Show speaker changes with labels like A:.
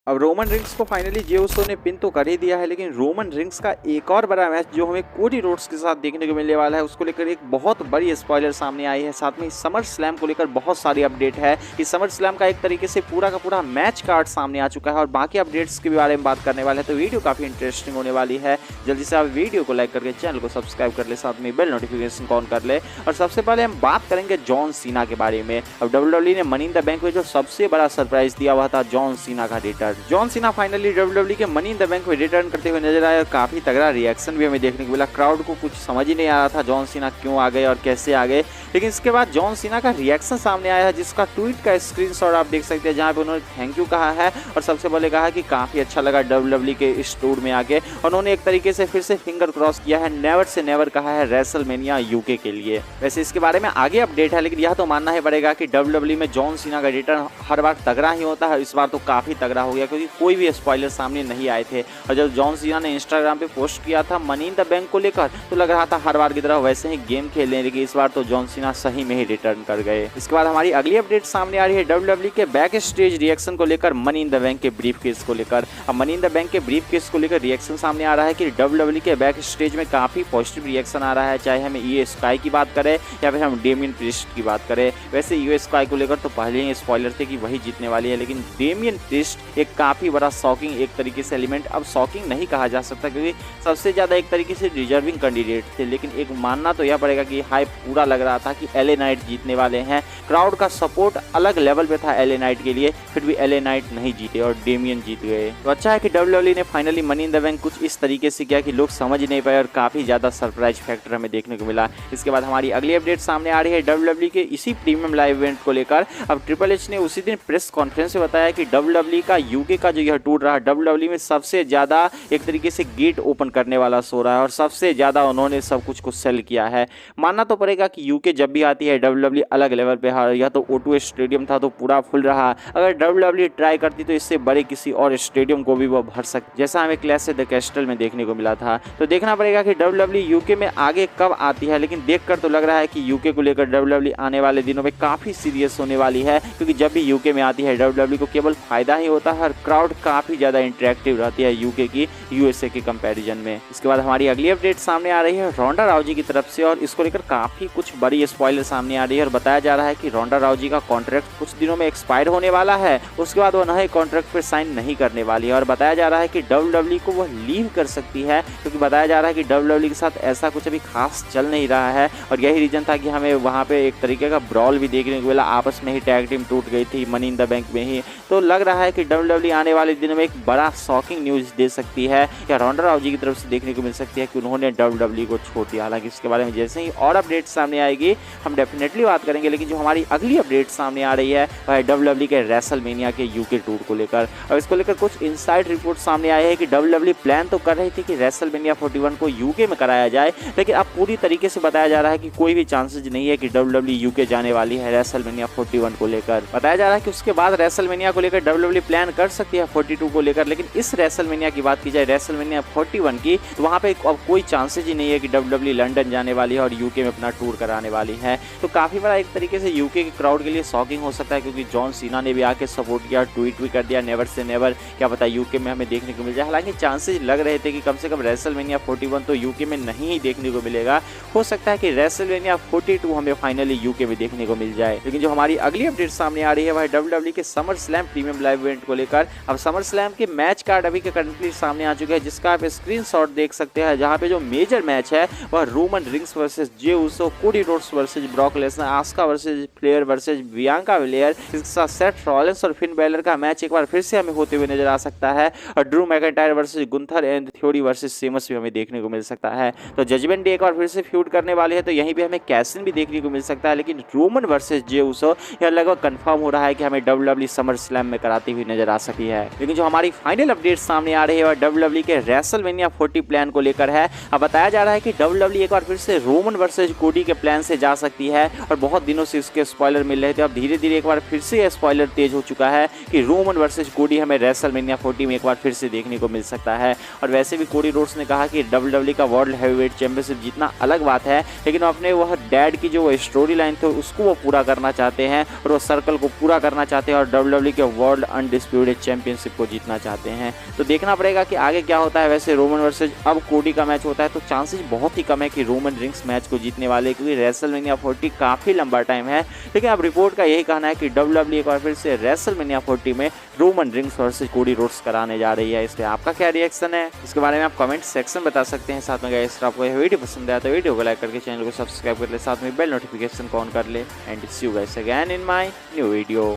A: अब Roman rings को finally जे उसो ने पिन तो कर ही दिया है, लेकिन रोमन रिंग्स का एक और बड़ा मैच जो हमें कोडी रोड्स के साथ देखने को मिलने वाला है, उसको लेकर एक बहुत बड़ी स्पॉइलर सामने आई है। साथ में समर स्लैम को लेकर बहुत सारी अपडेट है। इस समर स्लैम का एक तरीके से पूरा का पूरा मैच कार्ड सामने आ चुका है और बाकी अपडेट्स के बारे में बात करने वाले हैं, तो वीडियो काफी इंटरेस्टिंग होने वाली है। जल्दी से आप वीडियो को लाइक करके चैनल को सब्सक्राइब कर ले, साथ में बेल नोटिफिकेशन ऑन कर ले। और सबसे पहले हम बात करेंगे जॉन सीना के बारे में। अब WWE ने मनी इन द बैंक में जो सबसे बड़ा सरप्राइज दिया हुआ था जॉन सीना का return. John Cena finally WWE के मनी इन द बैंक में रिटर्न करते हुए नजर आए और काफी तगड़ा रिएक्शन भी हमें देखने को मिला। क्राउड को कुछ समझ ही नहीं आ रहा था जॉन सीना क्यों आ गए और कैसे आ गए, लेकिन इसके बाद जॉन सीना का रिएक्शन सामने आया है, जिसका ट्वीट का स्क्रीनशॉट आप देख सकते हैं, जहां पे उन्होंने थैंक यू कहा है और सबसे पहले कहा कि काफी अच्छा लगा WWE के इस टूर में आके। उन्होंने एक तरीके से फिर से फिंगर क्रॉस किया है, नेवर से नेवर कहा है रेसलमेनिया यूके के लिए। वैसे इसके बारे में आगे अपडेट है, लेकिन यह तो मानना ही पड़ेगा कि WWE में जॉन सीना का रिटर्न हर बार तगड़ा ही होता है। इस बार तो काफी तगड़ा हो गया, क्योंकि कोई भी स्पॉइलर सामने नहीं आए थे। और जब जॉन सीना ने इंस्टाग्राम पे पोस्ट किया था मनी इन द बैंक को लेकर, तो लग रहा था हर बार की तरह वैसे ही गेम खेलने, लेकिन इस बार तो जॉन सीना सही में ही रिटर्न कर गए। इसके बाद हमारी अगली अपडेट सामने आ रही है WWE के बैक स्टेज रिएक्शन को लेकर, मनी इन द बैंक के ब्रीफ केस को लेकर। अब मनी इन द बैंक के ब्रीफ केस को लेकर रिएक्शन सामने आ रहा है कि WWE के बैक स्टेज में काफी पॉजिटिव रिएक्शन आ रहा है, चाहे हम ईओ स्काई की बात करें या फिर हम डेमियन प्रिस्ट की बात करें। वैसे ईओ स्काई को लेकर तो पहले ही स्पॉइलर थे कि वही जीतने वाली है, लेकिन डेमियन प्रिस्ट एक काफी बड़ा शॉकिंग एक तरीके से एलिमेंट, अब शॉकिंग नहीं कहा जा सकता क्योंकि सबसे ज्यादा एक तरीके से डिजर्विंग कैंडिडेट थे, लेकिन एक मानना तो यह पड़ेगा कि हाइप पूरा लग रहा था कि एलए नाइट जीतने वाले हैं। क्राउड का सपोर्ट अलग लेवल पे था एलए नाइट के लिए, फिर भी एलए नाइट नहीं जीते और डेमियन जीत गए। तो अच्छा है कि WWE ने finally money in the bank कुछ इस तरीके से किया कि लोग समझ नहीं पाए और काफी ज्यादा सरप्राइज फैक्टर हमें देखने को मिला। इसके बाद हमारी अगली अपडेट सामने आ रही है WWE के इसी प्रीमियम लाइव इवेंट को लेकर। अब ट्रिपल एच ने उसी दिन प्रेस कॉन्फ्रेंस में बताया कि WWE का यूके का जो यह टूर रहा, WWE में सबसे ज्यादा एक तरीके से गेट ओपन करने वाला शो रहा है और सबसे ज्यादा उन्होंने सब कुछ को सेल किया है। मानना तो पड़ेगा कि यूके जब भी आती है WWE अलग लेवल पे है। यह तो O2 स्टेडियम था तो पूरा फुल रहा, अगर WWE ट्राई करती तो इससे बड़े किसी और स्टेडियम को भी वो भर सकती, जैसा हमें क्लैश द कैस्टल में देखने को मिला था। तो देखना पड़ेगा कि WWE यूके में आगे कब आती है, लेकिन देखकर तो लग रहा है कि यूके को लेकर WWE आने वाले दिनों में काफी सीरियस होने वाली है, क्योंकि जब भी यूके में आती है WWE को केवल फायदा ही होता है और क्राउड काफी ज्यादा इंटरेक्टिव रहती है यूके की यूएसए के कंपैरिजन में। इसके बाद हमारी अगली अपडेट सामने आ रही है रोंडा राउजी की तरफ से और इसको लेकर काफी कुछ बड़ी स्पॉइलर सामने आ रही है और बताया जा रहा है कि रोंडा राउजी का कॉन्ट्रैक्ट कुछ दिनों में एक्सपायर होने वाला है, उसके बाद वो नए कॉन्ट्रैक्ट पर साइन नहीं करने वाली है। और बताया जा रहा है कि WWE को वह लीव कर सकती है, क्योंकि बताया जा रहा है कि WWE के साथ ऐसा कुछ अभी खास चल नहीं रहा है और यही रीजन था कि हमें वहाँ पे एक तरीके का ब्रॉल भी देखने को मिला, आपस में ही टैग टीम टूट गई थी मनी इन द बैंक में ही। तो लग रहा है कि WWE आने वाले दिनों में एक बड़ा शॉकिंग न्यूज दे सकती है या रोंडा राउजी की तरफ से देखने को मिल सकती है कि उन्होंने WWE को छोड़ दिया। हालांकि इसके बारे में जैसे ही और अपडेट सामने आएगी हम डेफिनेटली बात करेंगे, लेकिन जो हमारी अगली अपडेट सामने आ रही है वह है WWE के रेसलमेनिया के यूके टूर को लेकर। और इसको लेकर कुछ इनसाइड रिपोर्ट सामने आए हैं कि WWE प्लान तो कर रही थी कि रेसलमेनिया 41 को यूके में कराया जाए, लेकिन अब पूरी तरीके से बताया जा रहा है कि कोई भी चांसेस नहीं है कि WWE यूके जाने वाली है रेसलमेनिया 41 को लेकर। बताया जा रहा है कि उसके बाद रेसलमेनिया को लेकर WWE प्लान कर सकती है 42 को लेकर, लेकिन इस रेसलमेनिया की बात की जाए रेसलमेनिया 41 की, तो वहाँ पे अब कोई चांसेस ही नहीं है कि WWE लंदन जाने वाली है और यूके में अपना टूर कराने वाली है। तो काफी बड़ा एक तरीके से यूके के क्राउड के लिए शॉकिंग हो सकता है, क्योंकि जॉन सीना ने भी आके सपोर्ट किया, ट्वीट भी कर दिया नेवर से नेवर, क्या पता यूके में हमें देखने को मिल जाए। हालांकि चांसेस लग रहे थे कि कम से कम रेसलमेनिया 41 तो यूके में नहीं ही देखने को मिलेगा, हो सकता है कि रेसलमेनिया 42 हमें फाइनली यूके में देखने को मिल जाए। लेकिन जो हमारी अगली अपडेट सामने आ रही है वह WWE के summer slam premium live event को लेकर। अब समर स्लैम के मैच कार्ड अभी के करंटली सामने आ चुके हैं, जिसका आप स्क्रीनशॉट देख सकते हैं, जहां पे जो मेजर मैच है वह Roman Reigns versus Jey Uso, Cody Rhodes versus Brock Lesnar, Asuka versus Flair versus Bianca Belair, इसके साथ सेथ रॉलिंस और फिन बैलर का मैच एक बार फिर से हमें होते हुए नजर आ सकता है और Drew McIntyre versus Gunther and theory versus seems भी हमें देखने को मिल सकता है। तो जजमेंट डे एक बार फिर से फ्यूड करने वाले हैं, तो यहीं पे हमें कैसिन भी देखने को मिल सकता है, लेकिन रोमन वर्सेस जे उसो यह लगभग कंफर्म हो रहा है कि हमें WWE समर स्लैम में कराती हुई नजर आ सकती है। लेकिन जो हमारी फाइनल अपडेट सामने आ रही है वह WWE के रेसलमेनिया 40 प्लान को लेकर है। अब बताया जा रहा है कि WWE एक बार फिर से रोमन वर्सेस कोडी के प्लान से जा सकती है और बहुत दिनों से इसके स्पॉइलर मिल रहे थे, अब धीरे धीरे एक बार फिर से यह स्पॉइलर तेज हो चुका है कि रोमन वर्सेस कोडी हमें रेसलमेनिया 40 में एक बार फिर से देखने को मिल सकता है। और वैसे भी कोडी रोड्स ने कहा कि WWE का वर्ल्ड हैवीवेट चैंपियनशिप जीतना अलग बात है, लेकिन अपने वह डैड की जो स्टोरी लाइन थी उसको वो पूरा करना चाहते हैं और वो सर्कल को पूरा करना चाहते हैं और WWE के वर्ल्ड अनडिस्प्यूटेड चैंपियनशिप को जीतना चाहते हैं। तो देखना पड़ेगा कि आगे क्या होता है। वैसे रोमन वर्सेज अब कोडी का मैच होता है तो चांसेस बहुत ही कम है कि रोमन रिंग्स मैच को जीतने वाले, क्योंकि रेसलमेनिया 40 काफ़ी लंबा टाइम है। लेकिन अब रिपोर्ट का यही कहना है कि WWE एक बार फिर से रेसलमेनिया 40 में Roman rings versus Cody Rhodes कराने जा रही है। इस पर आपका क्या रिएक्शन है, इसके बारे में आप कमेंट सेक्शन बता सकते हैं। साथ में गाइस आपको यह वीडियो पसंद आया तो वीडियो को लाइक करके चैनल को सब्सक्राइब कर ले, साथ में बेल नोटिफिकेशन को ऑन कर ले। And see you guys again in my new video.